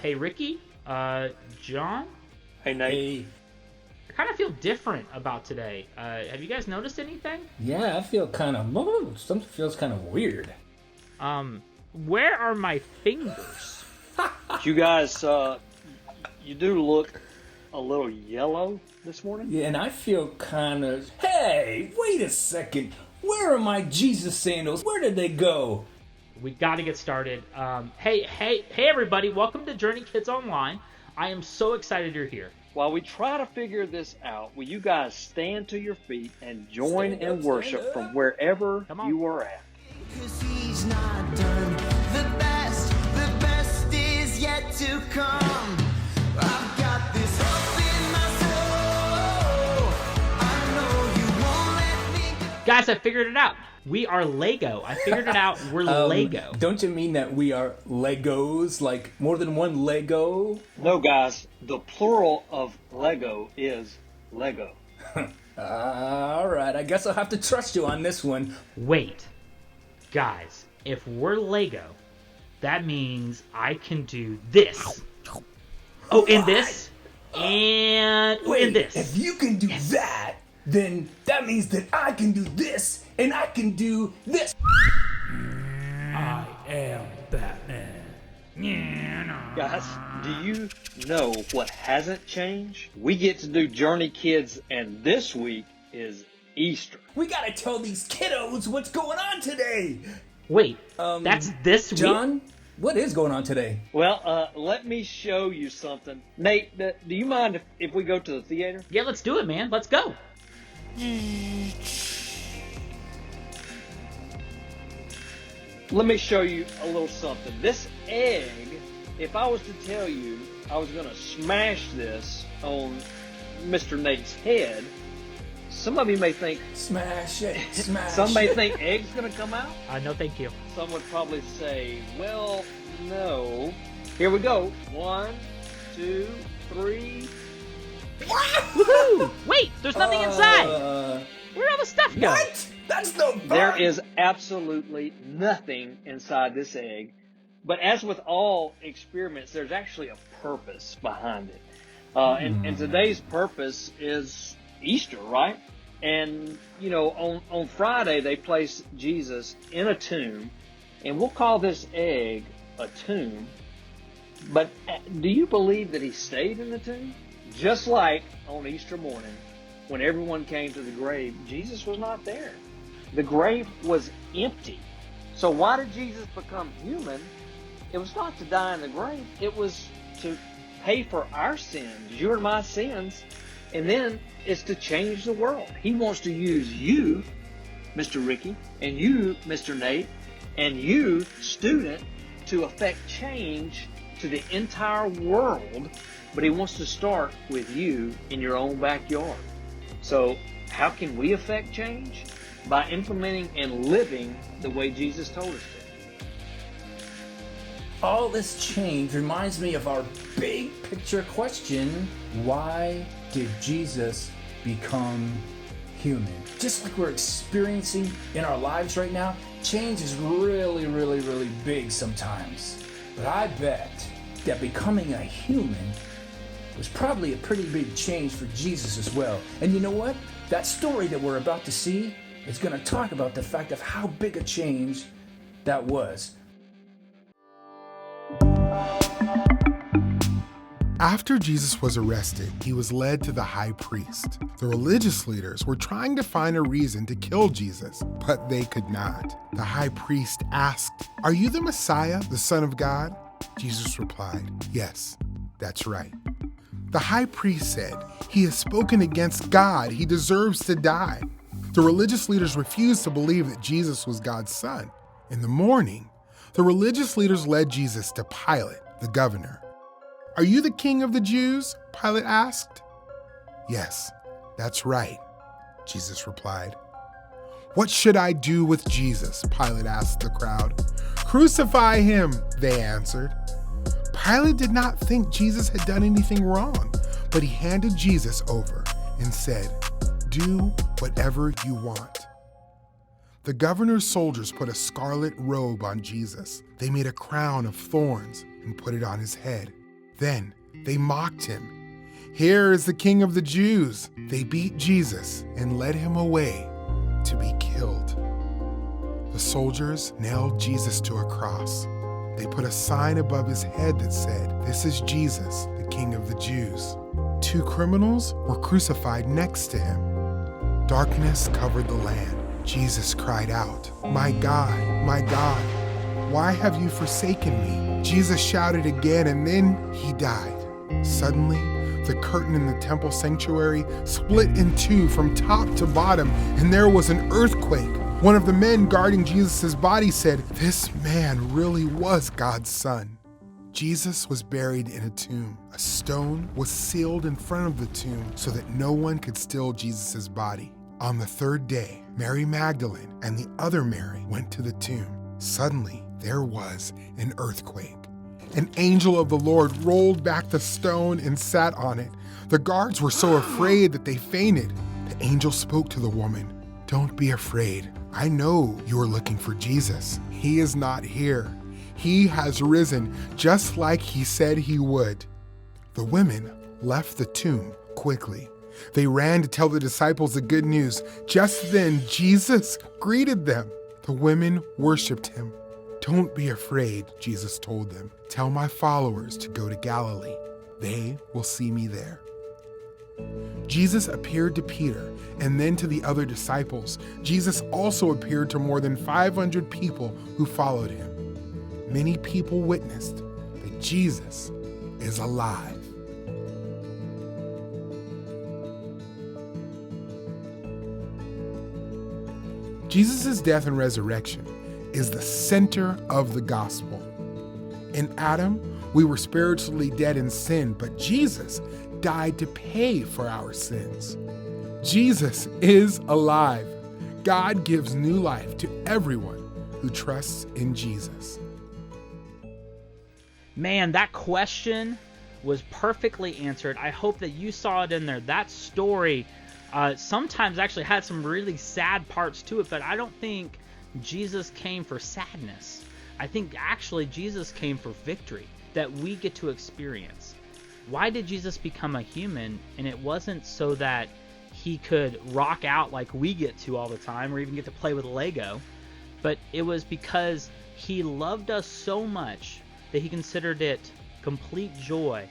Hey, Ricky, John. Hey, Nate. Hey. I kind of feel different about today. Have you guys noticed anything? Yeah, I feel kind of... Something feels kind of weird. Where are my fingers? You guys, you do look a little yellow this morning. Yeah, and I feel kind of... Hey, wait a second. Where are my Jesus sandals? Where did they go? We got to get started. Hey, everybody. Welcome to Journey Kids Online. I am so excited you're here. While we try to figure this out, will you guys stand to your feet and join in worship from wherever you are at? 'Cause he's not done. The best is yet to come. I've got this hope in my soul. I know you won't let me go. Guys, I figured it out. We are Lego. I figured it out. We're Lego. Don't you mean that we are Legos? Like more than one Lego? No, guys, the plural of Lego is Lego. All right, I guess I'll have to trust you on this one. Wait. Guys, if we're Lego, that means I can do this. Oh, and this. And this. If you can do that, then that means that I can do this, and I can do this. I am Batman. Guys, do you know what hasn't changed? We get to do Journey Kids, and this week is Easter. We gotta tell these kiddos what's going on today. Wait, that's this week? John, what is going on today? Well, let me show you something. Nate, do you mind if we go to the theater? Yeah, let's do it, man. Let's go. Let me show you a little something. This egg, if I was to tell you I was going to smash this on Mr. Nate's head, some of you may think, Smash it, smash some may it. think egg's going to come out. No, thank you. Some would probably say, well, no. Here we go. 1, 2, 3. Woohoo! Wait, there's nothing inside. Where'd all the stuff go? What? That's no fun. There is absolutely nothing inside this egg. But as with all experiments, there's actually a purpose behind it. And today's purpose is Easter, right? And, you know, on Friday, they place Jesus in a tomb. And we'll call this egg a tomb. But do you believe that he stayed in the tomb? Just like on Easter morning, when everyone came to the grave, Jesus was not there. The grave was empty. So why did Jesus become human? It was not to die in the grave. It was to pay for our sins, your and my sins, and then it's to change the world. He wants to use you, Mr. Ricky, and you, Mr. Nate, and you, student, to affect change to the entire world, but he wants to start with you in your own backyard. So how can we affect change? By implementing and living the way Jesus told us to. All this change reminds me of our big picture question. Why did Jesus become human? Just like we're experiencing in our lives right now, change is really, really, really big sometimes. But I bet that becoming a human was probably a pretty big change for Jesus as well. And you know what? That story that we're about to see is going to talk about the fact of how big a change that was. After Jesus was arrested, he was led to the high priest. The religious leaders were trying to find a reason to kill Jesus, but they could not. The high priest asked, "Are you the Messiah, the Son of God?" Jesus replied, "Yes, that's right." The high priest said, "He has spoken against God. He deserves to die." The religious leaders refused to believe that Jesus was God's son. In the morning, the religious leaders led Jesus to Pilate, the governor. "Are you the king of the Jews?" Pilate asked. "Yes, that's right," Jesus replied. "What should I do with Jesus?" Pilate asked the crowd. "Crucify him," they answered. Pilate did not think Jesus had done anything wrong, but he handed Jesus over and said, "Do whatever you want." The governor's soldiers put a scarlet robe on Jesus. They made a crown of thorns and put it on his head. Then they mocked him. "Here is the King of the Jews." They beat Jesus and led him away to be killed. The soldiers nailed Jesus to a cross. They put a sign above his head that said, "This is Jesus, the King of the Jews." 2 criminals were crucified next to him. Darkness covered the land. Jesus cried out, my God, why have you forsaken me?" Jesus shouted again, and then he died. Suddenly, the curtain in the temple sanctuary split in 2 from top to bottom, and there was an earthquake. One of the men guarding Jesus' body said, "This man really was God's son." Jesus was buried in a tomb. A stone was sealed in front of the tomb so that no one could steal Jesus' body. On the 3rd day, Mary Magdalene and the other Mary went to the tomb. Suddenly, there was an earthquake. An angel of the Lord rolled back the stone and sat on it. The guards were so afraid that they fainted. The angel spoke to the woman, "Don't be afraid. I know you are looking for Jesus. He is not here. He has risen, just like he said he would." The women left the tomb quickly. They ran to tell the disciples the good news. Just then, Jesus greeted them. The women worshiped him. "Don't be afraid," Jesus told them. "Tell my followers to go to Galilee. They will see me there." Jesus appeared to Peter and then to the other disciples. Jesus also appeared to more than 500 people who followed him. Many people witnessed that Jesus is alive. Jesus' death and resurrection is the center of the gospel. In Adam, we were spiritually dead in sin, but Jesus died to pay for our sins. Jesus is alive. God gives new life to everyone who trusts in Jesus. Man, that question was perfectly answered. I hope that you saw it in there. That story sometimes actually had some really sad parts to it, but I don't think Jesus came for sadness. I think actually Jesus came for victory that we get to experience. Why did Jesus become a human? And it wasn't so that he could rock out like we get to all the time or even get to play with Lego, but it was because he loved us so much that he considered it complete joy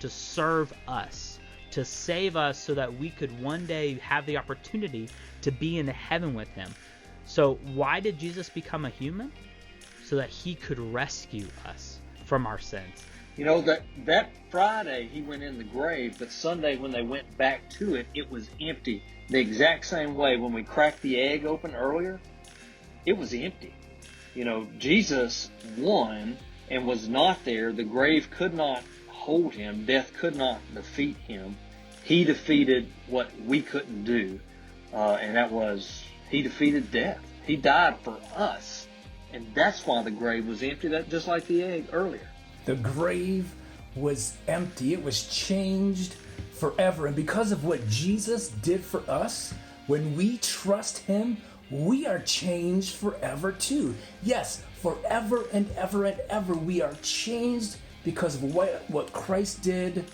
to serve us, to save us so that we could one day have the opportunity to be in heaven with him. So why did Jesus become a human? So that he could rescue us from our sins. You know, that Friday he went in the grave, but Sunday when they went back to it, it was empty. The exact same way when we cracked the egg open earlier, it was empty. You know, Jesus won and was not there. The grave could not hold him. Death could not defeat him. He defeated what we couldn't do, and that was he defeated death. He died for us, and that's why the grave was empty, that just like the egg earlier. The grave was empty. It was changed forever. And because of what Jesus did for us, when we trust him, we are changed forever too. Yes, forever and ever and ever we are changed because of what Christ did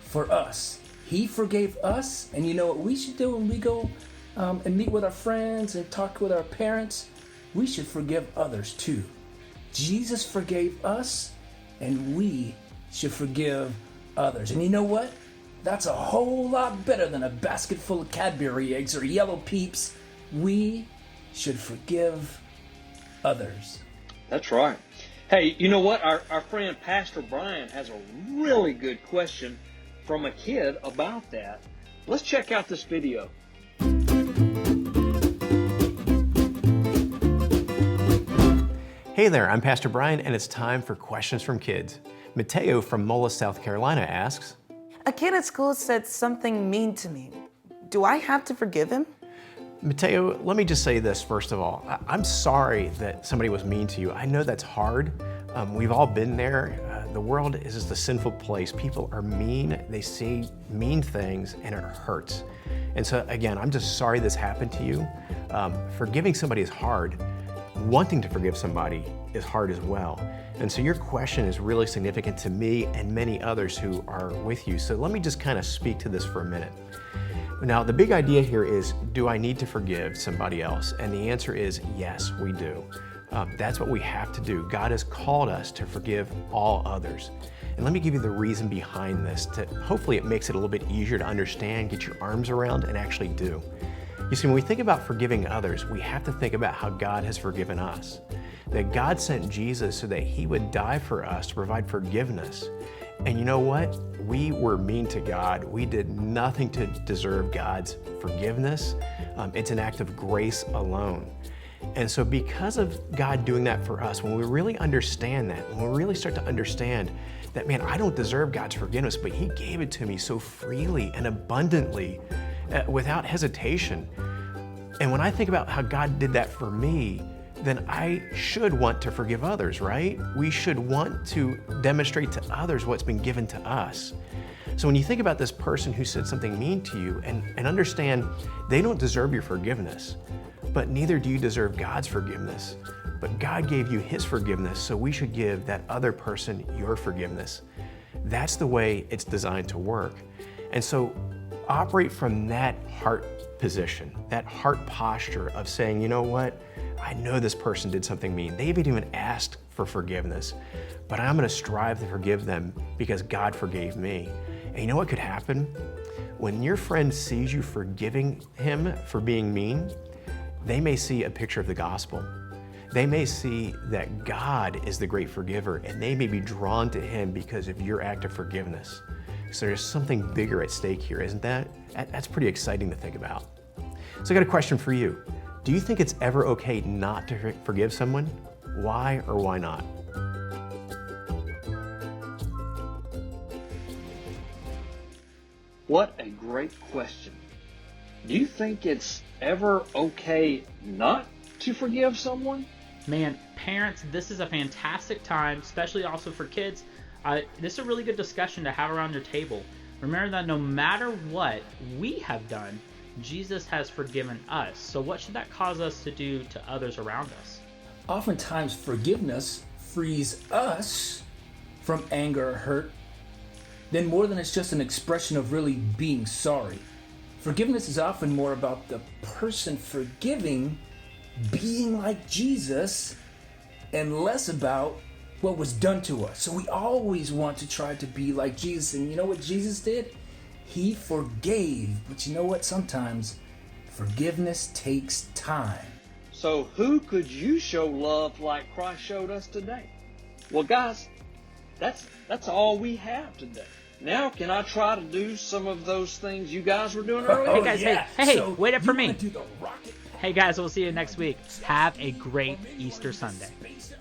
for us. He forgave us, and you know what we should do when we go and meet with our friends and talk with our parents? We should forgive others too. Jesus forgave us, and we should forgive others. And you know what? That's a whole lot better than a basket full of Cadbury eggs or Yellow Peeps. We should forgive others. That's right. Hey, you know what? Our friend Pastor Brian has a really good question from a kid about that. Let's check out this video. Hey there, I'm Pastor Brian, and it's time for Questions from Kids. Mateo from Mola, South Carolina asks, A kid at school said something mean to me. Do I have to forgive him? Mateo, let me just say this first of all. I'm sorry that somebody was mean to you. I know that's hard. We've all been there. The world is just a sinful place. People are mean. They say mean things, and it hurts. And so again, I'm just sorry this happened to you. Forgiving somebody is hard. wanting to forgive somebody is hard as well. And so your question is really significant to me and many others who are with you. So let me just kind of speak to this for a minute. Now, the big idea here is, do I need to forgive somebody else? And the answer is yes, we do. That's what we have to do. God has called us to forgive all others. And let me give you the reason behind this. Hopefully it makes it a little bit easier to understand, get your arms around, and actually do. You see, when we think about forgiving others, we have to think about how God has forgiven us. That God sent Jesus so that he would die for us to provide forgiveness. And you know what? We were mean to God. We did nothing to deserve God's forgiveness. It's an act of grace alone. And so because of God doing that for us, when we really understand that, when we really start to understand that, man, I don't deserve God's forgiveness, but he gave it to me so freely and abundantly, without hesitation. And when I think about how God did that for me, then I should want to forgive others, right? We should want to demonstrate to others what's been given to us. So when you think about this person who said something mean to you, and understand they don't deserve your forgiveness, but neither do you deserve God's forgiveness. But God gave you his forgiveness, so we should give that other person your forgiveness. That's the way it's designed to work. And so operate from that heart position, that heart posture of saying, you know what? I know this person did something mean. They haven't even asked for forgiveness, but I'm going to strive to forgive them because God forgave me. And you know what could happen? When your friend sees you forgiving him for being mean, they may see a picture of the gospel. They may see that God is the great forgiver, and they may be drawn to him because of your act of forgiveness. So there's something bigger at stake here, isn't that? That's pretty exciting to think about. So I got a question for you. Do you think it's ever okay not to forgive someone? Why or why not? What a great question. Do you think it's ever okay not to forgive someone? Man, parents, this is a fantastic time, especially also for kids. This is a really good discussion to have around your table. Remember that no matter what we have done, Jesus has forgiven us. So what should that cause us to do to others around us? Oftentimes, forgiveness frees us from anger or hurt. Then more than it's just an expression of really being sorry. Forgiveness is often more about the person forgiving being like Jesus and less about what was done to us. So we always want to try to be like Jesus. And you know what Jesus did? He forgave. But you know what? Sometimes forgiveness takes time. So who could you show love like Christ showed us today? Well, guys, that's all we have today. Now, can I try to do some of those things you guys were doing earlier? Hey guys, yeah. hey, So wait up for you me. wanna do the rocket Hey guys, we'll see you next week. Have a great Easter Sunday. space